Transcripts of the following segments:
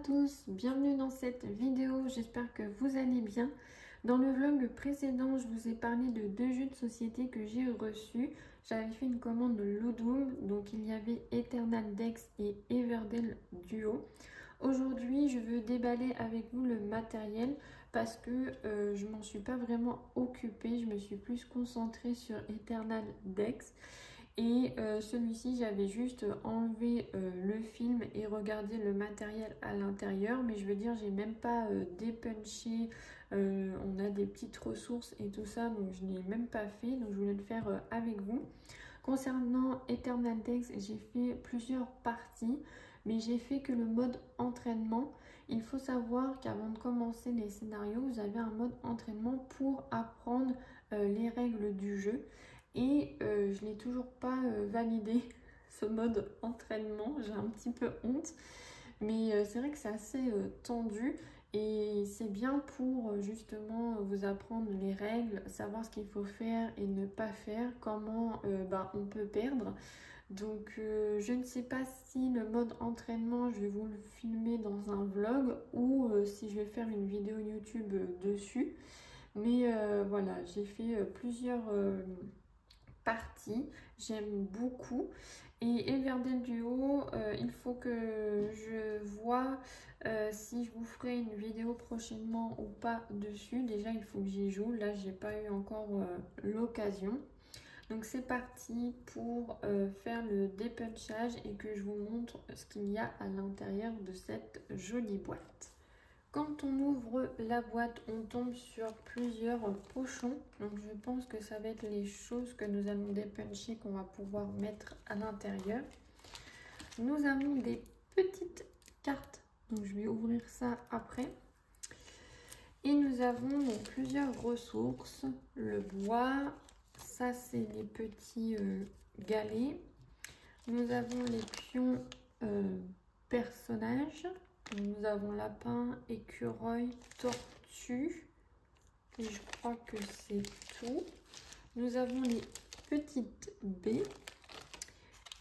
tous, bienvenue dans cette vidéo, j'espère que vous allez bien. Dans le vlog précédent, je vous ai parlé de deux jeux de société que j'ai reçus. J'avais fait une commande de Ludum, donc il y avait Eternal Dex et Everdell Duo. Aujourd'hui, je veux déballer avec vous le matériel parce que je m'en suis pas vraiment occupée, je me suis plus concentrée sur Eternal Dex. Et celui-ci, j'avais juste enlevé le film et regardé le matériel à l'intérieur. Mais je veux dire, j'ai même pas dépunché. On a des petites ressources et tout ça, donc je n'ai même pas fait. Donc je voulais le faire avec vous. Concernant Eternal Dex, j'ai fait plusieurs parties, mais j'ai fait que le mode entraînement. Il faut savoir qu'avant de commencer les scénarios, vous avez un mode entraînement pour apprendre les règles du jeu. Et je n'ai toujours pas validé ce mode entraînement, j'ai un petit peu honte. Mais c'est vrai que c'est assez tendu et c'est bien pour justement vous apprendre les règles, savoir ce qu'il faut faire et ne pas faire, comment on peut perdre. Donc je ne sais pas si le mode entraînement, je vais vous le filmer dans un vlog ou si je vais faire une vidéo YouTube dessus. Mais voilà, j'ai fait plusieurs partie, j'aime beaucoup. Et Everdell Duo, il faut que je vois si je vous ferai une vidéo prochainement ou pas dessus. Déjà il faut que j'y joue, là j'ai pas eu encore l'occasion. Donc c'est parti pour faire le dépunchage et que je vous montre ce qu'il y a à l'intérieur de cette jolie boîte. Quand on ouvre la boîte, on tombe sur plusieurs pochons. Donc je pense que ça va être les choses que nous allons dépuncher qu'on va pouvoir mettre à l'intérieur. Nous avons des petites cartes. Donc je vais ouvrir ça après. Et nous avons plusieurs ressources. Le bois, ça c'est les petits galets. Nous avons les pions personnages. Nous avons lapin, écureuil, tortue. Et je crois que c'est tout. Nous avons les petites baies.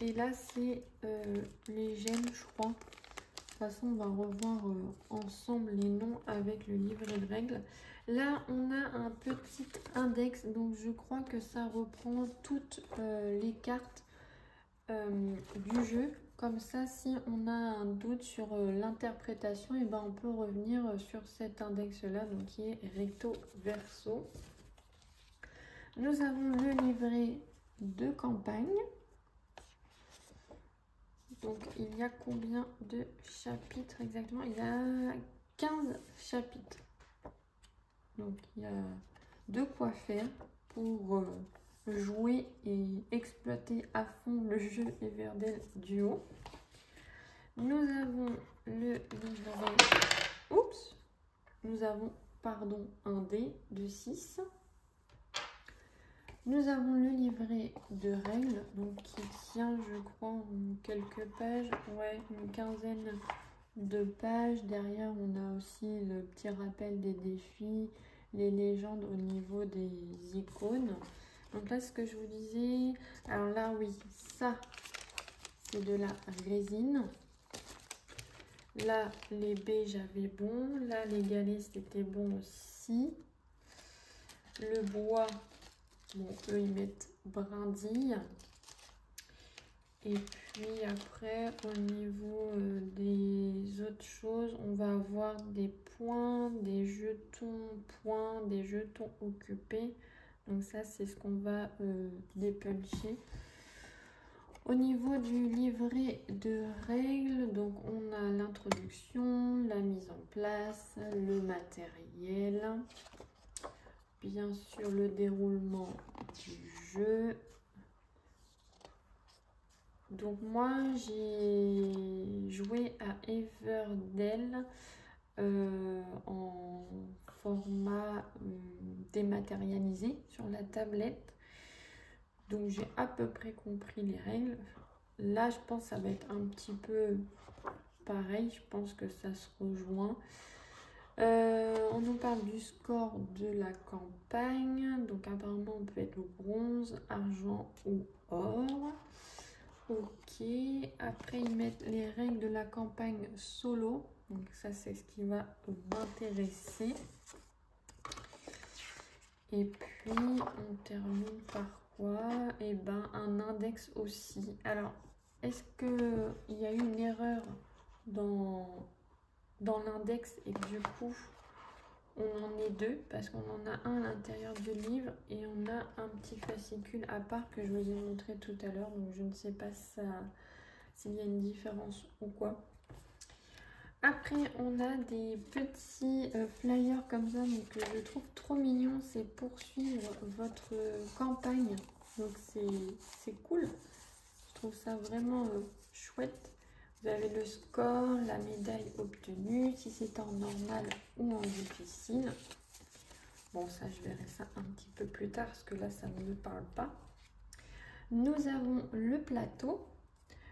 Et là, c'est les gemmes, je crois. De toute façon, on va revoir ensemble les noms avec le livret de règles. Là, on a un petit index. Donc, je crois que ça reprend toutes les cartes du jeu. Comme ça, si on a un doute sur l'interprétation, et on peut revenir sur cet index-là, donc qui est recto verso. Nous avons le livret de campagne. Donc, il y a combien de chapitres exactement? Il y a 15 chapitres. Donc, il y a de quoi faire pour jouer et exploiter à fond le jeu Everdell Duo. Nous avons le livret. Oups! Nous avons, pardon, un dé de 6. Nous avons le livret de règles, donc qui tient, je crois, en quelques pages. Ouais, une quinzaine de pages. Derrière, on a aussi le petit rappel des défis, les légendes au niveau des icônes. Donc là, ce que je vous disais, alors là, oui, ça, c'est de la résine. Là, les baies, j'avais bon. Là, les galets, c'était bon aussi. Le bois, bon, eux, ils mettent brindille. Et puis après, au niveau des autres choses, on va avoir des points, des jetons points, des jetons occupés. Donc ça, c'est ce qu'on va dépuncher. Au niveau du livret de règles, donc on a l'introduction, la mise en place, le matériel, bien sûr le déroulement du jeu. Donc moi j'ai joué à Everdell en format dématérialisé sur la tablette. Donc j'ai à peu près compris les règles. Là je pense que ça va être un petit peu pareil, je pense que ça se rejoint. On nous parle du score de la campagne. Donc apparemment on peut être au bronze, argent ou or. Ok, après ils mettent les règles de la campagne solo. Donc ça, c'est ce qui va m'intéresser. Et puis, on termine par quoi? Eh ben, un index aussi. Alors, est-ce qu'il y a eu une erreur dans l'index et que du coup, on en est deux? Parce qu'on en a un à l'intérieur du livre et on a un petit fascicule à part que je vous ai montré tout à l'heure. Donc, je ne sais pas s'il y a une différence ou quoi. Après, on a des petits flyers comme ça, donc que je trouve trop mignon. C'est poursuivre votre campagne. Donc c'est cool. Je trouve ça vraiment chouette. Vous avez le score, la médaille obtenue, si c'est en normal ou en difficile. Bon, ça, je verrai ça un petit peu plus tard, parce que là, ça ne me parle pas. Nous avons le plateau.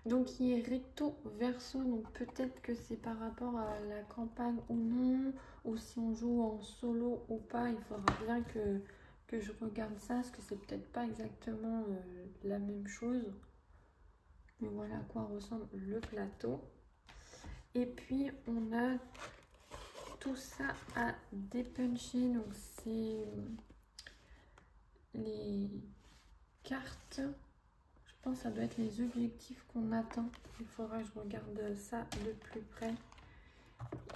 Donc qui est recto verso, donc peut-être que c'est par rapport à la campagne ou non, ou si on joue en solo ou pas, il faudra bien que je regarde ça, parce que c'est peut-être pas exactement la même chose. Mais voilà à quoi ressemble le plateau. Et puis on a tout ça à dépuncher, donc c'est les cartes. Je pense que ça doit être les objectifs qu'on atteint. Il faudra que je regarde ça de plus près.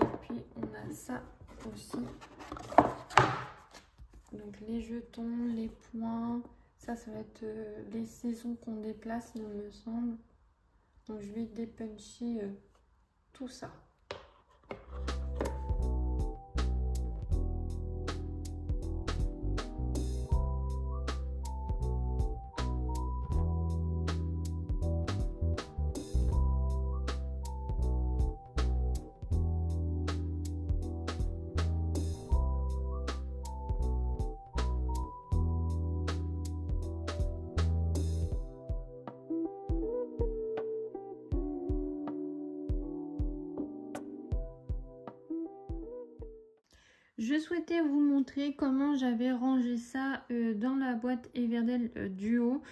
Et puis on a ça aussi. Donc les jetons, les points. Ça va être les saisons qu'on déplace, il me semble. Donc je vais dépuncher tout ça. Je souhaitais vous montrer comment j'avais rangé ça dans la boîte Everdell Duo.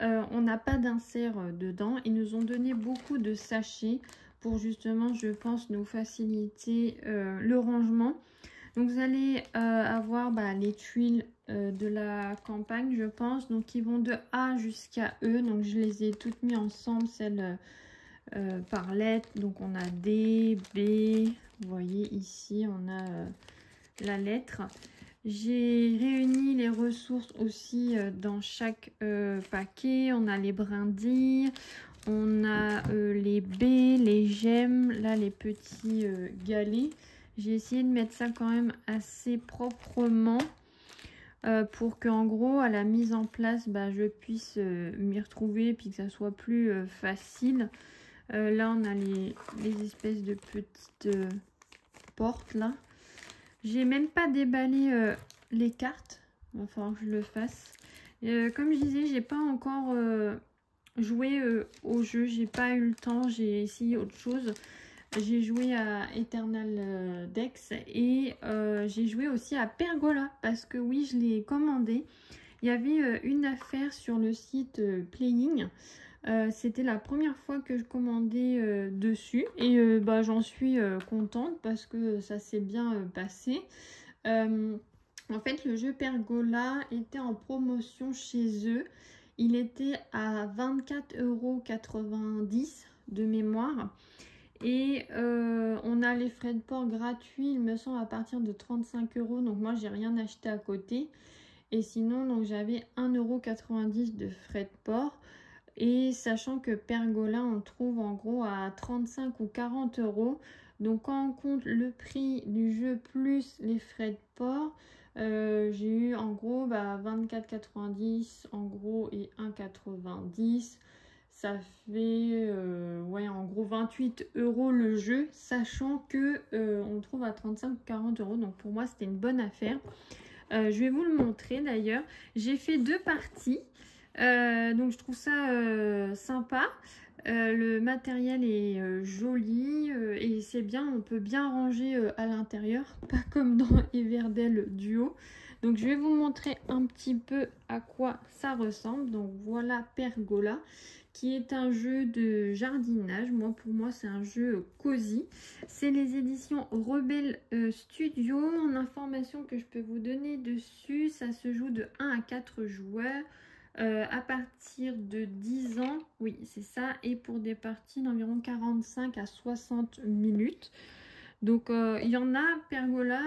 On n'a pas d'insert dedans. Ils nous ont donné beaucoup de sachets pour justement, je pense, nous faciliter le rangement. Donc vous allez avoir les tuiles de la campagne, je pense. Donc qui vont de A jusqu'à E. Donc je les ai toutes mises ensemble, celles par lettres. Donc on a D, B. Vous voyez ici, on a... la lettre. J'ai réuni les ressources aussi dans chaque paquet. On a les brindilles, on a les baies, les gemmes, là les petits galets. J'ai essayé de mettre ça quand même assez proprement pour que en gros à la mise en place je puisse m'y retrouver et puis que ça soit plus facile. Là on a les espèces de petites portes là. J'ai même pas déballé les cartes. Il va falloir que je le fasse. Comme je disais, j'ai pas encore joué au jeu. J'ai pas eu le temps. J'ai essayé autre chose. J'ai joué à Eternal Dex et j'ai joué aussi à Pergola parce que oui, je l'ai commandé. Il y avait une affaire sur le site Playing. C'était la première fois que je commandais dessus et j'en suis contente parce que ça s'est bien passé. En fait, le jeu Pergola était en promotion chez eux. Il était à 24,90 € de mémoire. Et on a les frais de port gratuits, il me semble, à partir de 35 €. Donc moi, j'ai rien acheté à côté. Et sinon, donc j'avais 1,90 € de frais de port. Et sachant que Pergola, on trouve en gros à 35 ou 40 €. Donc quand on compte le prix du jeu plus les frais de port, j'ai eu en gros 24,90 € en gros et 1,90 €. Ça fait en gros 28 € le jeu, sachant que on trouve à 35 ou 40 €. Donc pour moi, c'était une bonne affaire. Je vais vous le montrer d'ailleurs. J'ai fait 2 parties. Donc je trouve ça sympa. Le matériel est joli et c'est bien, on peut bien ranger à l'intérieur, pas comme dans Everdell Duo. Donc je vais vous montrer un petit peu à quoi ça ressemble. Donc voilà Pergola qui est un jeu de jardinage. Pour moi, c'est un jeu cosy. C'est les éditions Rebelle Studio. En information que je peux vous donner dessus, ça se joue de 1 à 4 joueurs. À partir de 10 ans, oui c'est ça, et pour des parties d'environ 45 à 60 minutes. Donc il y en a, Pergola,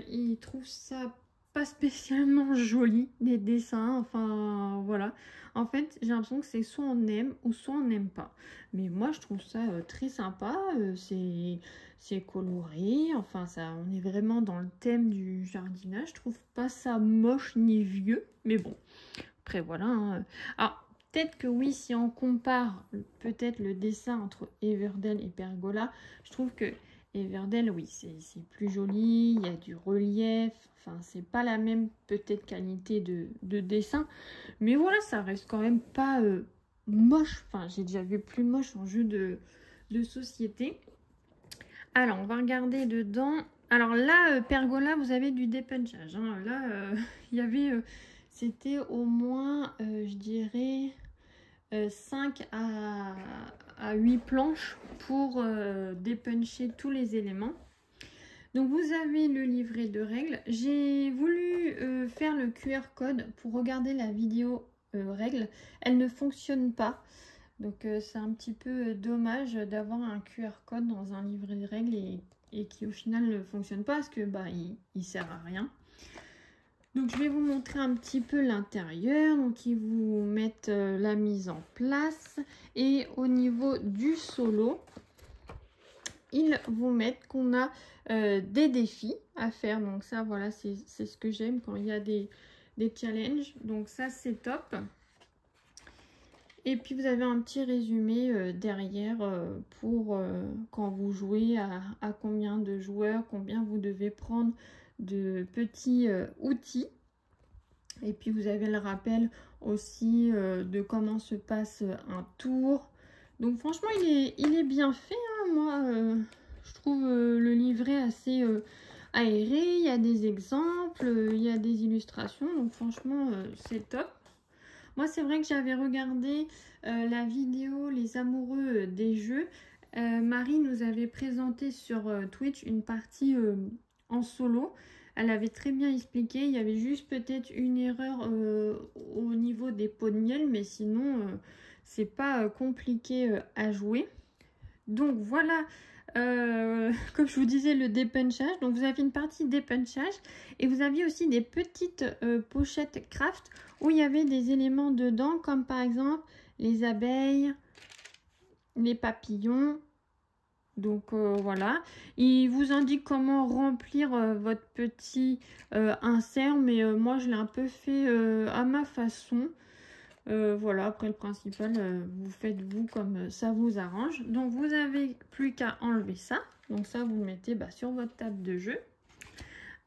il trouve ça pas spécialement joli, les dessins, enfin voilà. En fait, j'ai l'impression que c'est soit on aime ou soit on n'aime pas. Mais moi, je trouve ça très sympa, c'est coloré, enfin ça, on est vraiment dans le thème du jardinage. Je trouve pas ça moche ni vieux, mais bon. Après voilà, hein. Alors peut-être que oui, si on compare peut-être le dessin entre Everdell et Pergola, je trouve que Everdell, oui, c'est plus joli, il y a du relief, enfin c'est pas la même peut-être qualité de dessin, mais voilà, ça reste quand même pas moche. Enfin, j'ai déjà vu plus moche en jeu de société. Alors on va regarder dedans. Alors là, Pergola, vous avez du dépunchage, hein. Là, il y avait... c'était au moins, je dirais, 5 à 8 planches pour dépuncher tous les éléments. Donc vous avez le livret de règles. J'ai voulu faire le QR code pour regarder la vidéo règles. Elle ne fonctionne pas. Donc c'est un petit peu dommage d'avoir un QR code dans un livret de règles et qui au final ne fonctionne pas parce que bah, il sert à rien. Donc je vais vous montrer un petit peu l'intérieur. Donc ils vous mettent la mise en place. Et au niveau du solo, ils vous mettent qu'on a des défis à faire. Donc ça voilà, c'est ce que j'aime quand il y a des challenges. Donc ça c'est top. Et puis vous avez un petit résumé derrière pour quand vous jouez à combien de joueurs, combien vous devez prendre de petits outils. Et puis vous avez le rappel aussi de comment se passe un tour. Donc franchement il est bien fait, hein. Moi je trouve le livret assez aéré. Il y a des exemples, il y a des illustrations. Donc franchement c'est top. Moi c'est vrai que j'avais regardé la vidéo Les amoureux des jeux. Marie nous avait présenté sur Twitch une partie en solo. Elle avait très bien expliqué. Il y avait juste peut-être une erreur au niveau des pots de miel, mais sinon c'est pas compliqué à jouer. Donc voilà, comme je vous disais, le dépunchage. Donc vous avez une partie dépunchage et vous aviez aussi des petites pochettes craft où il y avait des éléments dedans, comme par exemple les abeilles, les papillons. Donc voilà, il vous indique comment remplir votre petit insert, mais moi je l'ai un peu fait à ma façon. Voilà, après le principal, vous faites vous comme ça vous arrange. Donc vous avez plus qu'à enlever ça. Donc ça vous le mettez sur votre table de jeu.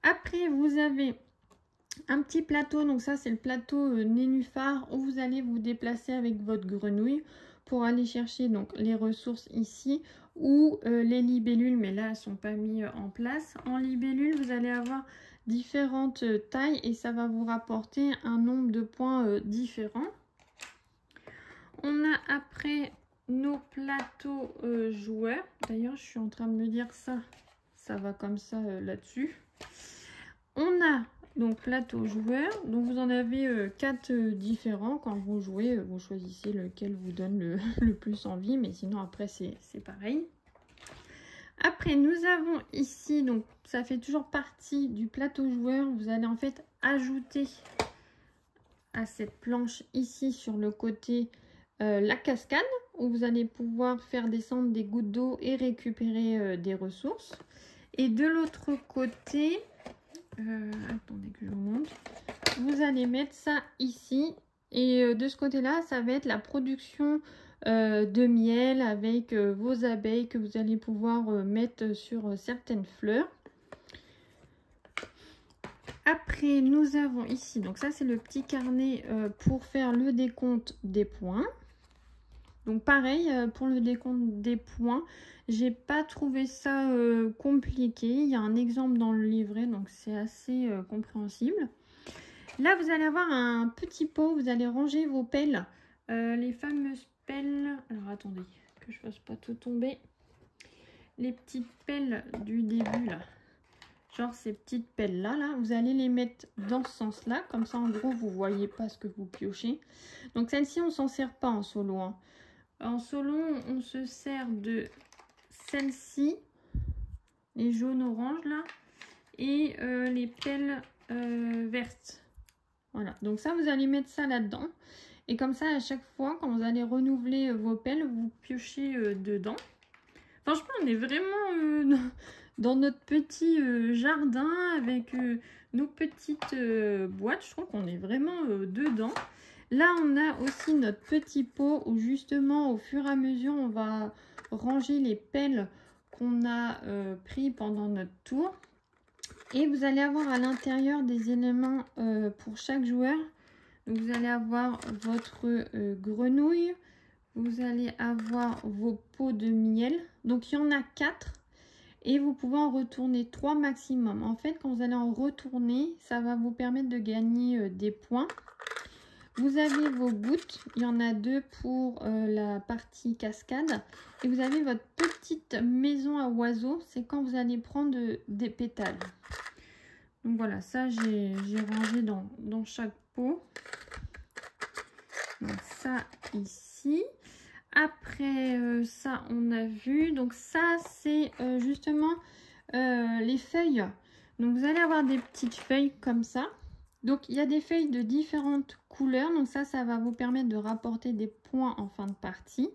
Après vous avez un petit plateau, donc ça c'est le plateau nénuphar où vous allez vous déplacer avec votre grenouille pour aller chercher donc les ressources ici ou les libellules, mais là elles sont pas mises en place. En libellule vous allez avoir différentes tailles et ça va vous rapporter un nombre de points différents. On a après nos plateaux joueurs. D'ailleurs je suis en train de me dire ça va comme ça là-dessus. On a donc plateau joueur, donc vous en avez 4 différents. Quand vous jouez, vous choisissez lequel vous donne le plus envie, mais sinon après c'est pareil. Après nous avons ici, donc ça fait toujours partie du plateau joueur, vous allez en fait ajouter à cette planche ici sur le côté la cascade, où vous allez pouvoir faire descendre des gouttes d'eau et récupérer des ressources. Et de l'autre côté, attendez que je vous montre, vous allez mettre ça ici et de ce côté là ça va être la production de miel avec vos abeilles que vous allez pouvoir mettre sur certaines fleurs. Après nous avons ici, donc ça c'est le petit carnet pour faire le décompte des points. Donc pareil pour le décompte des points, j'ai pas trouvé ça compliqué. Il y a un exemple dans le livret, donc c'est assez compréhensible. Là vous allez avoir un petit pot, vous allez ranger vos pelles, les fameuses pelles. Alors attendez, que je fasse pas tout tomber. Les petites pelles du début là. Genre ces petites pelles là, vous allez les mettre dans ce sens là. Comme ça en gros vous voyez pas ce que vous piochez. Donc celle-ci on s'en sert pas en solo. Hein. En solo on se sert de celle-ci. Les jaunes oranges là. Et les pelles vertes. Voilà. Donc ça vous allez mettre ça là-dedans. Et comme ça à chaque fois quand vous allez renouveler vos pelles, vous piochez dedans. Franchement on est vraiment... dans notre petit jardin avec nos petites boîtes. Je trouve qu'on est vraiment dedans. Là, on a aussi notre petit pot où justement, au fur et à mesure, on va ranger les pelles qu'on a pris pendant notre tour. Et vous allez avoir à l'intérieur des éléments pour chaque joueur. Donc, vous allez avoir votre grenouille. Vous allez avoir vos pots de miel. Donc, il y en a 4. Et vous pouvez en retourner 3 maximum. En fait, quand vous allez en retourner, ça va vous permettre de gagner des points. Vous avez vos gouttes. Il y en a 2 pour la partie cascade. Et vous avez votre petite maison à oiseaux. C'est quand vous allez prendre des pétales. Donc voilà, ça j'ai rangé dans chaque pot. Donc ça ici. Après ça, on a vu. Donc ça, c'est justement les feuilles. Donc vous allez avoir des petites feuilles comme ça. Donc il y a des feuilles de différentes couleurs. Donc ça va vous permettre de rapporter des points en fin de partie.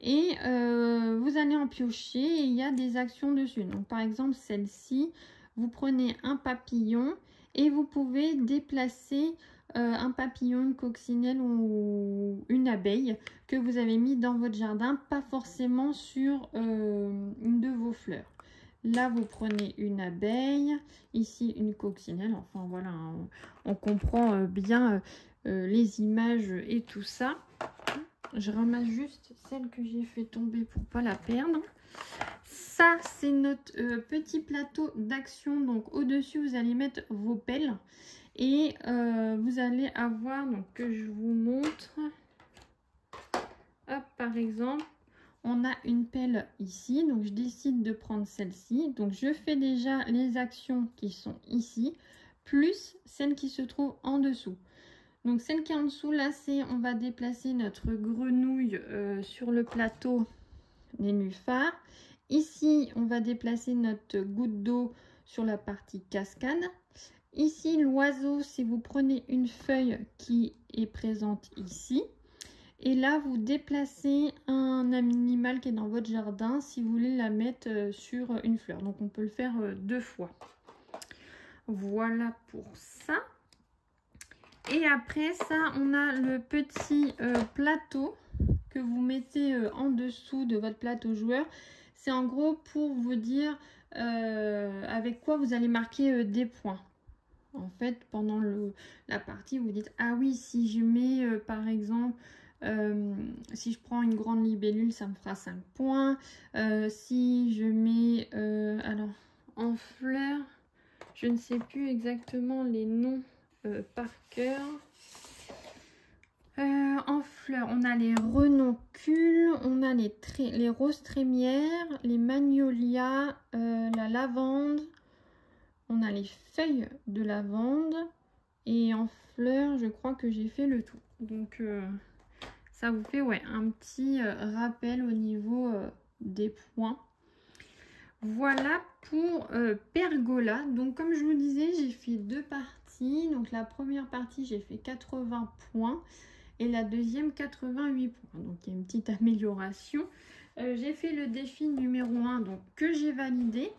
Et vous allez en piocher et il y a des actions dessus. Donc par exemple, celle-ci, vous prenez un papillon et vous pouvez déplacer... un papillon, une coccinelle ou une abeille que vous avez mis dans votre jardin, pas forcément sur une de vos fleurs. Là, vous prenez une abeille, ici une coccinelle, enfin voilà, on comprend bien les images et tout ça. Je ramasse juste celle que j'ai fait tomber pour pas la perdre. Ça, c'est notre petit plateau d'action. Donc, au-dessus, vous allez mettre vos pelles. Et vous allez avoir, donc que je vous montre, hop, par exemple, on a une pelle ici, donc je décide de prendre celle-ci. Donc je fais déjà les actions qui sont ici, plus celle qui se trouve en dessous. Donc celle qui est en dessous, là, c'est on va déplacer notre grenouille sur le plateau nénuphar. Ici, on va déplacer notre goutte d'eau sur la partie cascade. Ici, l'oiseau, si vous prenez une feuille qui est présente ici. Et là, vous déplacez un animal qui est dans votre jardin si vous voulez la mettre sur une fleur. Donc, on peut le faire 2 fois. Voilà pour ça. Et après ça, on a le petit plateau que vous mettez en dessous de votre plateau joueur. C'est en gros pour vous dire avec quoi vous allez marquer des points. En fait, pendant la partie, vous dites, ah oui, si je mets, par exemple, si je prends une grande libellule, ça me fera 5 points. Si je mets, alors, en fleurs, je ne sais plus exactement les noms par cœur. En fleurs, on a les renoncules, on a les roses trémières, les magnolias, la lavande. On a les feuilles de lavande et en fleurs, je crois que j'ai fait le tout. Donc, ça vous fait ouais, un petit rappel au niveau des points. Voilà pour Pergola. Donc, comme je vous disais, j'ai fait 2 parties. Donc, la première partie, j'ai fait 80 points et la deuxième, 88 points. Donc, il y a une petite amélioration. J'ai fait le défi numéro 1 donc, que j'ai validé.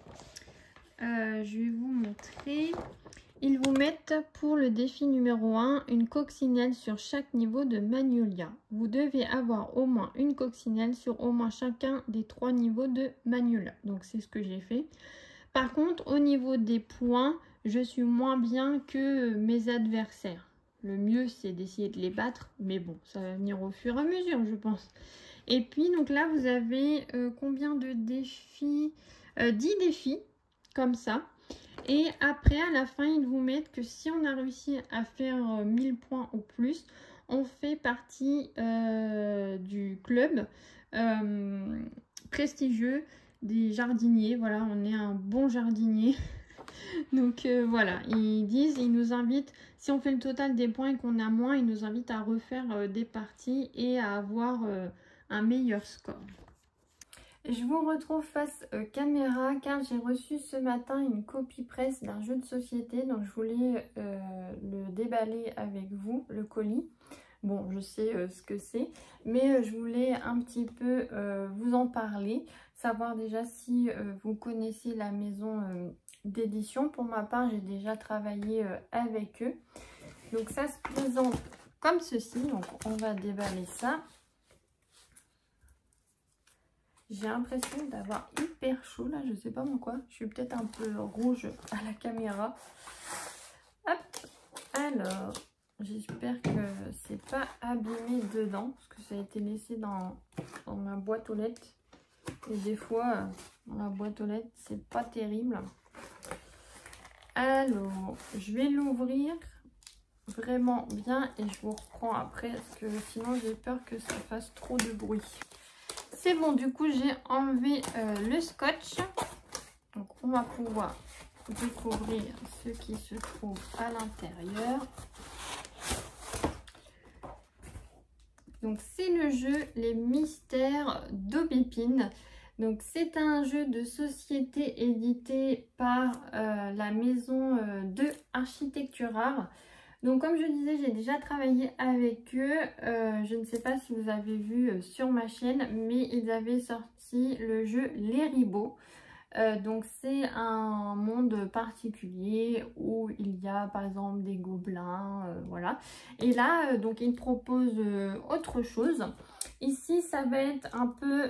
Je vais vous montrer. Ils vous mettent pour le défi numéro 1 une coccinelle sur chaque niveau de Magnolia. Vous devez avoir au moins une coccinelle sur au moins chacun des 3 niveaux de Magnolia. Donc c'est ce que j'ai fait. Par contre, au niveau des points, je suis moins bien que mes adversaires. Le mieux, c'est d'essayer de les battre. Mais bon, ça va venir au fur et à mesure, je pense. Et puis, donc là, vous avez combien de défis 10 défis. Comme ça. Et après, à la fin, ils vous mettent que si on a réussi à faire 1000 points ou plus, on fait partie du club prestigieux des jardiniers. Voilà, on est un bon jardinier. Donc voilà, ils nous invitent, si on fait le total des points et qu'on a moins, ils nous invitent à refaire des parties et à avoir un meilleur score. Je vous retrouve face caméra car j'ai reçu ce matin une copie presse d'un jeu de société. Donc je voulais le déballer avec vous, le colis. Bon, je sais ce que c'est, mais je voulais un petit peu vous en parler. Savoir déjà si vous connaissez la maison d'édition. Pour ma part, j'ai déjà travaillé avec eux. Donc ça se présente comme ceci. Donc on va déballer ça. J'ai l'impression d'avoir hyper chaud là, je sais pas pourquoi. Je suis peut-être un peu rouge à la caméra. Hop, alors, j'espère que c'est pas abîmé dedans, parce que ça a été laissé dans ma boîte aux lettres. Et des fois, dans la boîte aux lettres, c'est pas terrible. Alors, je vais l'ouvrir vraiment bien et je vous reprends après, parce que sinon j'ai peur que ça fasse trop de bruit. C'est bon, du coup j'ai enlevé le scotch. Donc on va pouvoir découvrir ce qui se trouve à l'intérieur. Donc c'est le jeu Les Mystères d'Aubépine. Donc c'est un jeu de société édité par la maison de Architecture Art. Donc comme je disais, j'ai déjà travaillé avec eux. Je ne sais pas si vous avez vu sur ma chaîne, mais ils avaient sorti le jeu Les Ribauds. Donc c'est un monde particulier où il y a par exemple des gobelins, voilà. Et là, donc ils proposent autre chose. Ici, ça va être un peu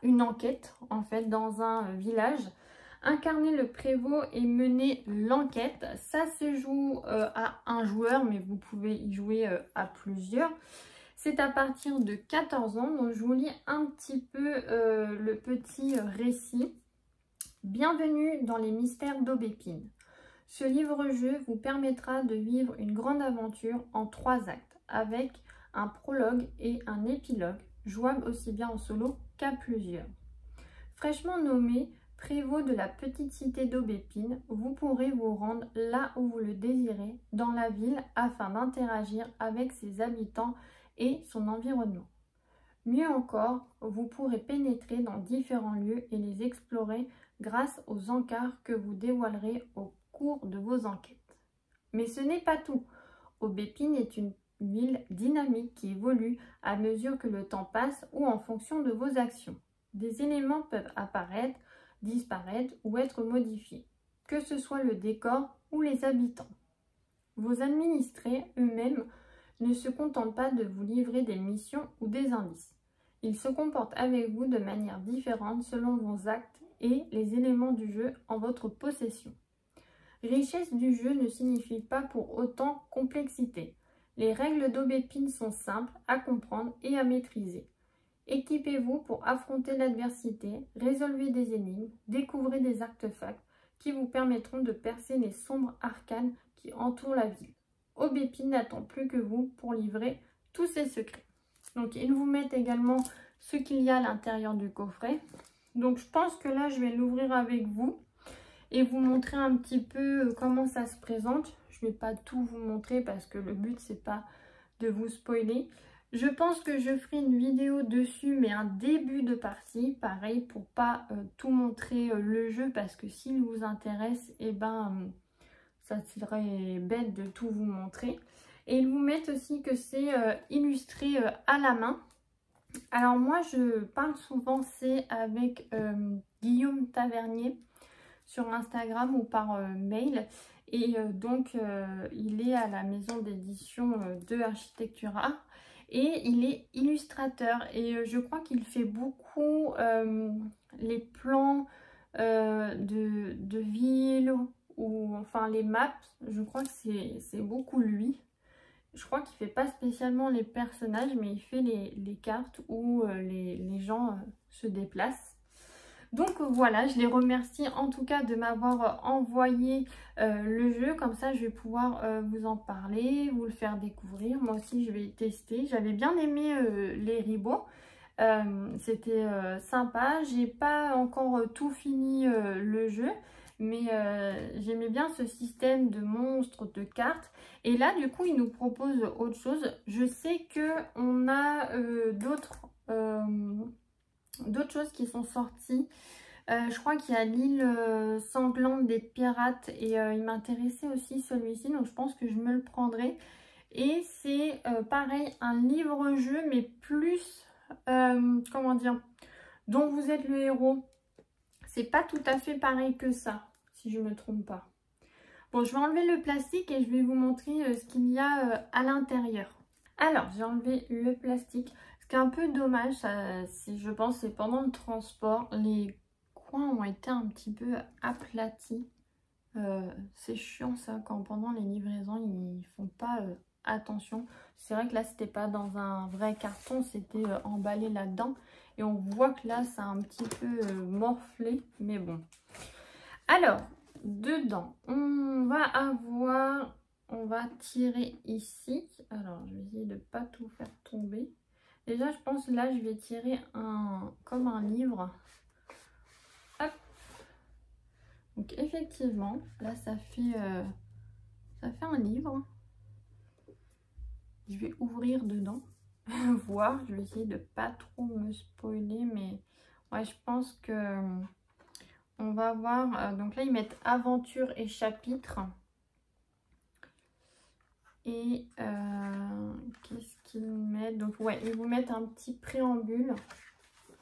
une enquête en fait dans un village. Incarner le prévôt et mener l'enquête. Ça se joue à un joueur, mais vous pouvez y jouer à plusieurs. C'est à partir de 14 ans. Donc je vous lis un petit peu le petit récit. Bienvenue dans les mystères d'Aubépine. Ce livre-jeu vous permettra de vivre une grande aventure en 3 actes, avec un prologue et un épilogue, jouable aussi bien en solo qu'à plusieurs. Fraîchement nommé prévôt de la petite cité d'Aubépine, vous pourrez vous rendre là où vous le désirez, dans la ville, afin d'interagir avec ses habitants et son environnement. Mieux encore, vous pourrez pénétrer dans différents lieux et les explorer grâce aux encarts que vous dévoilerez au cours de vos enquêtes. Mais ce n'est pas tout. Aubépine est une ville dynamique qui évolue à mesure que le temps passe ou en fonction de vos actions. Des éléments peuvent apparaître, disparaître ou être modifiés, que ce soit le décor ou les habitants. Vos administrés eux-mêmes ne se contentent pas de vous livrer des missions ou des indices. Ils se comportent avec vous de manière différente selon vos actes et les éléments du jeu en votre possession. Richesse du jeu ne signifie pas pour autant complexité. Les règles d'Aubépine sont simples à comprendre et à maîtriser. Équipez-vous pour affronter l'adversité, résolvez des énigmes, découvrez des artefacts qui vous permettront de percer les sombres arcanes qui entourent la ville. Aubépine n'attend plus que vous pour livrer tous ses secrets. Donc ils vous mettent également ce qu'il y a à l'intérieur du coffret. Donc je pense que là je vais l'ouvrir avec vous et vous montrer un petit peu comment ça se présente. Je ne vais pas tout vous montrer parce que le but c'est pas de vous spoiler. Je pense que je ferai une vidéo dessus, mais un début de partie, pareil, pour pas tout montrer le jeu, parce que s'il vous intéresse, et ça serait bête de tout vous montrer. Et ils vous mettent aussi que c'est illustré à la main. Alors moi, je parle souvent, c'est avec Guillaume Tavernier sur Instagram ou par mail. Et donc, il est à la maison d'édition de Architecture Art. Et il est illustrateur et je crois qu'il fait beaucoup les plans de villes ou enfin les maps. Je crois que c'est beaucoup lui. Je crois qu'il fait pas spécialement les personnages, mais il fait les cartes où les gens se déplacent. Donc voilà, je les remercie en tout cas de m'avoir envoyé le jeu. Comme ça, je vais pouvoir vous en parler, vous le faire découvrir. Moi aussi, je vais tester. J'avais bien aimé les ribots. C'était sympa. J'ai pas encore tout fini le jeu. Mais j'aimais bien ce système de monstres, de cartes. Et là, du coup, il nous propose autre chose. Je sais qu'on a d'autres choses qui sont sorties. Je crois qu'il y a l'île sanglante des pirates et il m'intéressait aussi celui-ci, donc je pense que je me le prendrai. Et c'est pareil, un livre-jeu, mais plus, comment dire, dont vous êtes le héros. C'est pas tout à fait pareil que ça, si je me trompe pas. Bon, je vais enlever le plastique et je vais vous montrer ce qu'il y a à l'intérieur. Alors, j'ai enlevé le plastique. Ce qui est un peu dommage, je pense, c'est pendant le transport, les coins ont été un petit peu aplatis. C'est chiant ça, quand pendant les livraisons, ils font pas attention. C'est vrai que là, c'était pas dans un vrai carton, c'était emballé là-dedans. Et on voit que là, ça a un petit peu morflé, mais bon. Alors, dedans, on va tirer ici. Alors, je vais essayer de ne pas tout faire tomber. Déjà, je pense là, je vais tirer comme un livre. Hop. Donc, effectivement, là, ça fait un livre. Je vais ouvrir dedans, voir. Je vais essayer de pas trop me spoiler, mais ouais, je pense que on va voir. Donc là, ils mettent aventure et chapitre. Et qu'est-ce qu'ils mettent? Donc ouais, ils vous mettent un petit préambule.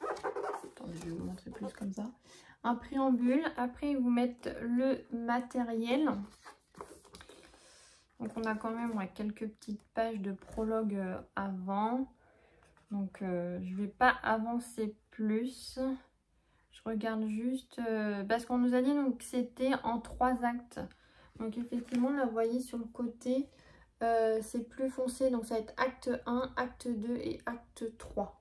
Attendez, je vais vous montrer plus comme ça. Un préambule. Après, ils vous mettent le matériel. Donc on a quand même quelques petites pages de prologue avant. Donc je vais pas avancer plus. Je regarde juste parce qu'on nous a dit donc c'était en 3 actes. Donc effectivement, là vous voyez sur le côté, c'est plus foncé. Donc ça va être acte 1, acte 2 et acte 3.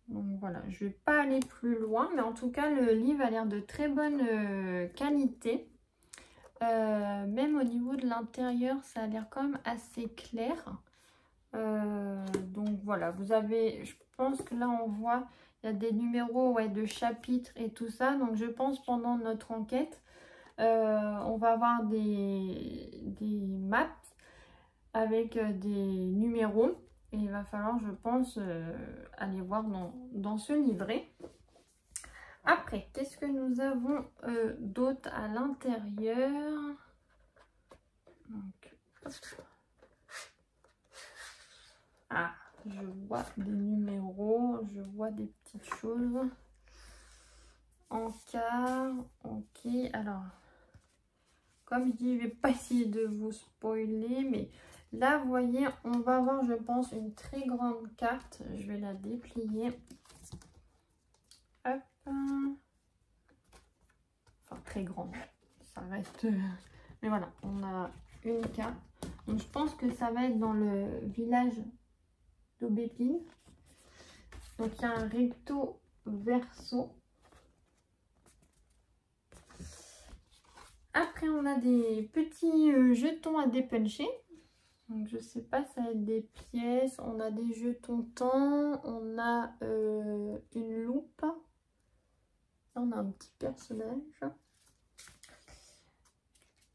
Donc voilà, je vais pas aller plus loin. Mais en tout cas, le livre a l'air de très bonne qualité. Même au niveau de l'intérieur, ça a l'air quand même assez clair. Donc voilà, vous avez, je pense que là on voit, il y a des numéros de chapitres et tout ça. Donc je pense pendant notre enquête, on va avoir des maps avec des numéros. Et il va falloir, je pense, aller voir dans ce livret. Après, qu'est-ce que nous avons d'autre à l'intérieur? Ah, je vois des numéros, je vois des petites choses. Encart, ok. Alors, comme je dis, je vais pas essayer de vous spoiler, mais là, vous voyez, on va avoir, je pense, une très grande carte. Je vais la déplier. Hop. Enfin, très grande. Ça reste... Mais voilà, on a une carte. Donc, je pense que ça va être dans le village d'Aubépine. Donc, il y a un recto verso. Après, on a des petits jetons à dépuncher. Donc, je sais pas, ça va être des pièces. On a des jetons temps. On a une loupe. Là, on a un petit personnage.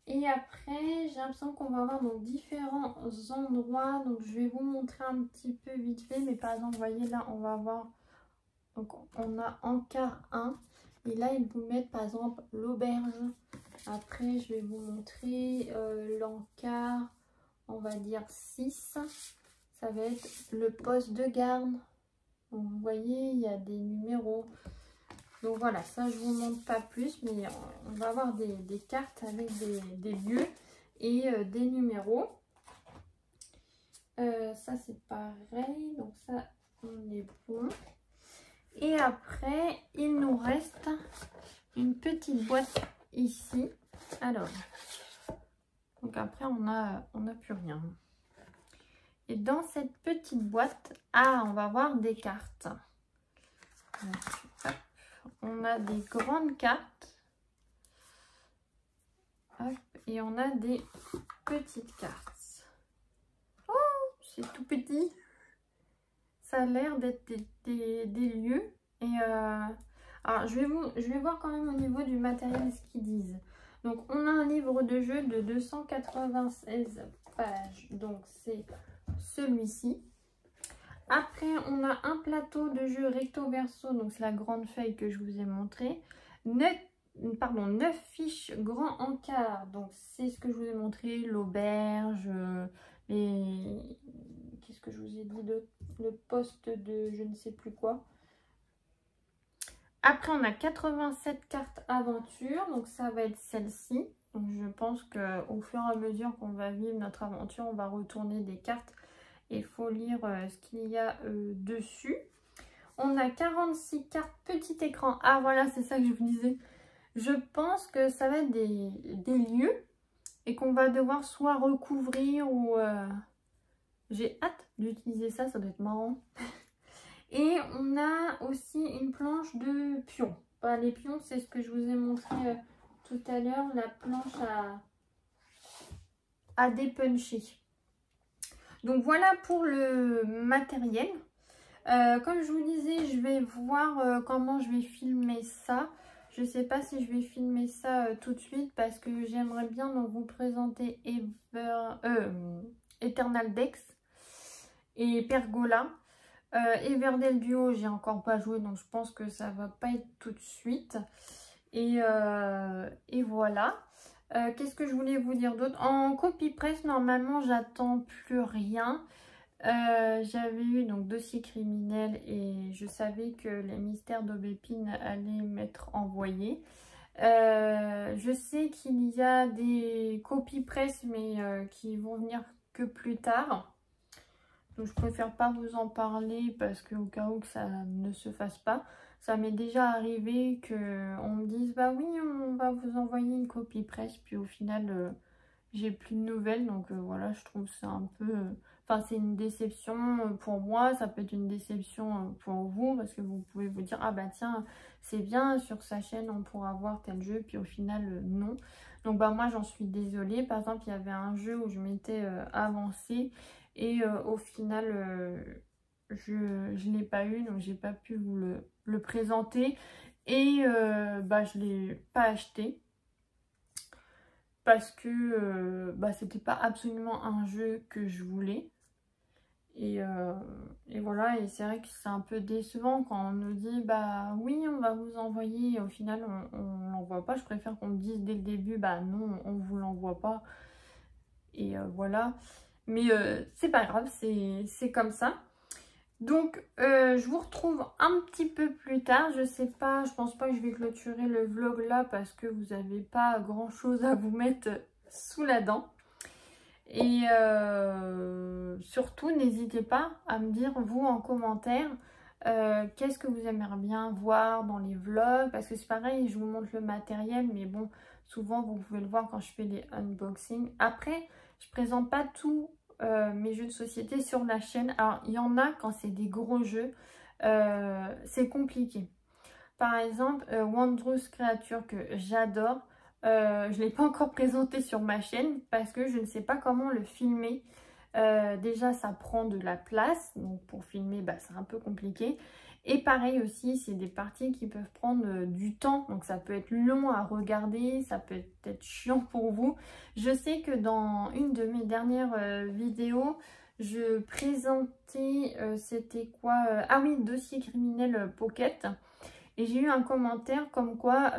Et après, j'ai l'impression qu'on va avoir donc différents endroits. Donc, je vais vous montrer un petit peu vite fait. Mais par exemple, vous voyez là, on va avoir... Donc, on a encart 1. Et là, ils vous mettent par exemple l'auberge. Après, je vais vous montrer l'encart, on va dire 6. Ça va être le poste de garde. Donc, vous voyez, il y a des numéros. Donc voilà, ça je vous montre pas plus, mais on va avoir des cartes avec des lieux et des numéros. Ça c'est pareil, donc ça on est bon. Et après, il nous reste une petite boîte ici. Alors, donc après on a plus rien. Et dans cette petite boîte, on va avoir des cartes. Donc, hop, on a des grandes cartes. Hop, et on a des petites cartes. Oh, c'est tout petit. Ça a l'air d'être des lieux. Et alors, je vais voir quand même au niveau du matériel ce qu'ils disent. Donc, on a un livre de jeu de 296 pages. Donc, c'est celui-ci. Après, on a un plateau de jeu recto verso. Donc, c'est la grande feuille que je vous ai montré. 9 fiches grands encarts. Donc, c'est ce que je vous ai montré. L'auberge, les... Qu'est-ce que je vous ai dit d'autre? Le poste de je ne sais plus quoi. Après, on a 87 cartes aventure. Donc, ça va être celle-ci. Donc, je pense qu'au fur et à mesure qu'on va vivre notre aventure, on va retourner des cartes. Et il faut lire ce qu'il y a dessus. On a 46 cartes petit écran. Ah, voilà, c'est ça que je vous disais. Je pense que ça va être des lieux. Et qu'on va devoir soit recouvrir ou... J'ai hâte d'utiliser ça, ça doit être marrant. Et on a aussi une planche de pions. Enfin, les pions, c'est ce que je vous ai montré tout à l'heure, la planche à dépuncher. Donc voilà pour le matériel. Comme je vous disais, je vais voir comment je vais filmer ça. Je ne sais pas si je vais filmer ça tout de suite parce que j'aimerais bien donc vous présenter Eternal Dex et Pergola. Everdell Duo, j'ai encore pas joué, donc je pense que ça va pas être tout de suite. Et voilà. Qu'est-ce que je voulais vous dire d'autre? En copie presse, normalement, j'attends plus rien. J'avais eu donc dossier criminel et je savais que les mystères d'Aubépine allaient m'être envoyés. Je sais qu'il y a des copies presse, mais qui vont venir que plus tard. Donc je préfère pas vous en parler parce qu'au cas où que ça ne se fasse pas. Ça m'est déjà arrivé qu'on me dise bah oui on va vous envoyer une copie presse. Puis au final j'ai plus de nouvelles. Donc voilà, je trouve ça un peu... Enfin c'est une déception pour moi. Ça peut être une déception pour vous. Parce que vous pouvez vous dire ah bah tiens c'est bien sur sa chaîne on pourra voir tel jeu. Puis au final non. Donc bah moi j'en suis désolée. Par exemple il y avait un jeu où je m'étais avancée. Et au final, je ne l'ai pas eu, donc j'ai pas pu vous le présenter. Et bah, je ne l'ai pas acheté. Parce que bah, c'était pas absolument un jeu que je voulais. Et voilà, et c'est vrai que c'est un peu décevant quand on nous dit bah oui on va vous envoyer et au final on l'envoie pas. Je préfère qu'on me dise dès le début bah non on vous l'envoie pas. Et voilà. Mais c'est pas grave, c'est comme ça. Donc, je vous retrouve un petit peu plus tard. Je sais pas, je pense pas que je vais clôturer le vlog là parce que vous n'avez pas grand chose à vous mettre sous la dent. Et surtout, n'hésitez pas à me dire, vous, en commentaire, qu'est-ce que vous aimeriez bien voir dans les vlogs. Parce que c'est pareil, je vous montre le matériel, mais bon, souvent, vous pouvez le voir quand je fais les unboxings. Après, je présente pas tous mes jeux de société sur la chaîne. Alors, il y en a quand c'est des gros jeux, c'est compliqué. Par exemple, Wondrous Creature que j'adore. Je ne l'ai pas encore présenté sur ma chaîne parce que je ne sais pas comment le filmer. Déjà, ça prend de la place. Donc, pour filmer, bah, c'est un peu compliqué. Et pareil aussi, c'est des parties qui peuvent prendre du temps. Donc, ça peut être long à regarder. Ça peut être chiant pour vous. Je sais que dans une de mes dernières vidéos, je présentais, c'était quoi ah oui, dossier criminel Pocket. Et j'ai eu un commentaire comme quoi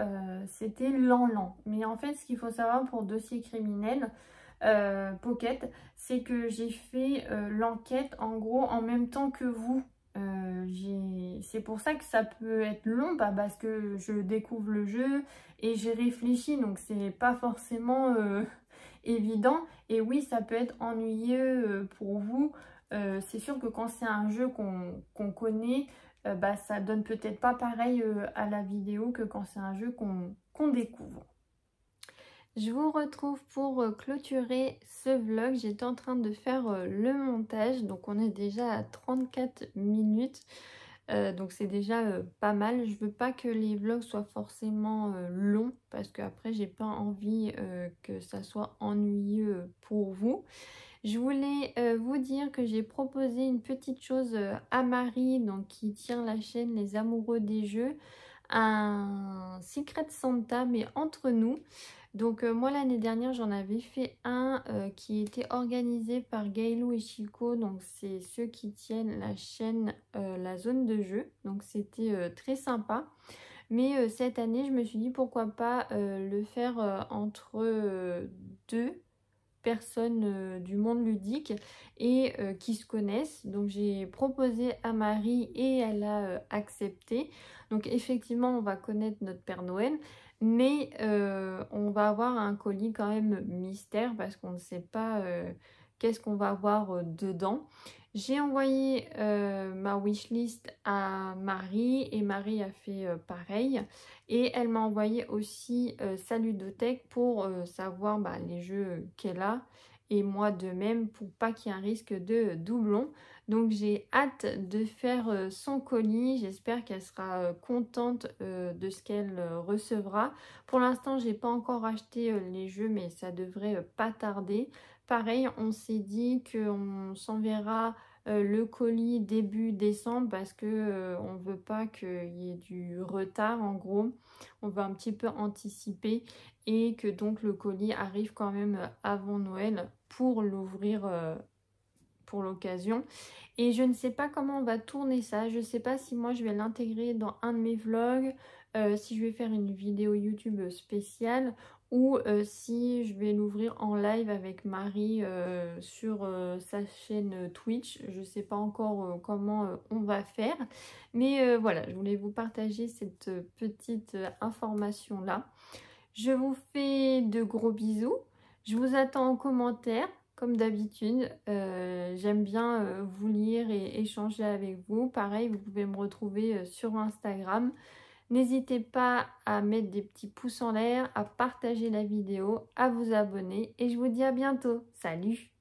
c'était lent. Mais en fait, ce qu'il faut savoir pour dossier criminel Pocket, c'est que j'ai fait l'enquête en gros en même temps que vous. C'est pour ça que ça peut être long, parce que je découvre le jeu et j'ai réfléchi. Donc c'est pas forcément évident. Et oui, ça peut être ennuyeux pour vous. C'est sûr que quand c'est un jeu qu'on connaît, bah, ça donne peut-être pas pareil à la vidéo que quand c'est un jeu qu'on découvre. Je vous retrouve pour clôturer ce vlog. J'étais en train de faire le montage. Donc on est déjà à 34 minutes. Donc c'est déjà pas mal. Je veux pas que les vlogs soient forcément longs parce qu'après j'ai pas envie que ça soit ennuyeux pour vous. Je voulais vous dire que j'ai proposé une petite chose à Marie, donc qui tient la chaîne Les Amoureux des Jeux, un Secret Santa mais entre nous. Donc moi l'année dernière j'en avais fait un qui était organisé par Gaëlou et Chico, donc c'est ceux qui tiennent la chaîne La Zone de Jeu, donc c'était très sympa. Mais cette année je me suis dit pourquoi pas le faire entre deux personnes du monde ludique et qui se connaissent. Donc j'ai proposé à Marie et elle a accepté. Donc effectivement on va connaître notre Père Noël, mais on va avoir un colis quand même mystère parce qu'on ne sait pas qu'est-ce qu'on va avoir dedans. J'ai envoyé ma wishlist à Marie et Marie a fait pareil. Et elle m'a envoyé aussi sa ludothèque pour savoir les jeux qu'elle a. Et moi de même pour pas qu'il y ait un risque de doublon. Donc j'ai hâte de faire son colis. J'espère qu'elle sera contente de ce qu'elle recevra. Pour l'instant j'ai pas encore acheté les jeux mais ça devrait pas tarder. Pareil on s'est dit qu'on s'enverra le colis début décembre parce que on veut pas qu'il y ait du retard en gros. On va un petit peu anticiper et que donc le colis arrive quand même avant Noël pour l'ouvrir pour l'occasion. Et je ne sais pas comment on va tourner ça. Je ne sais pas si moi je vais l'intégrer dans un de mes vlogs, si je vais faire une vidéo YouTube spéciale ou si je vais l'ouvrir en live avec Marie sur sa chaîne Twitch. Je ne sais pas encore comment on va faire. Mais voilà, je voulais vous partager cette petite information là. Je vous fais de gros bisous. Je vous attends en commentaire. Comme d'habitude, j'aime bien vous lire et échanger avec vous. Pareil, vous pouvez me retrouver sur Instagram. N'hésitez pas à mettre des petits pouces en l'air, à partager la vidéo, à vous abonner. Et je vous dis à bientôt. Salut!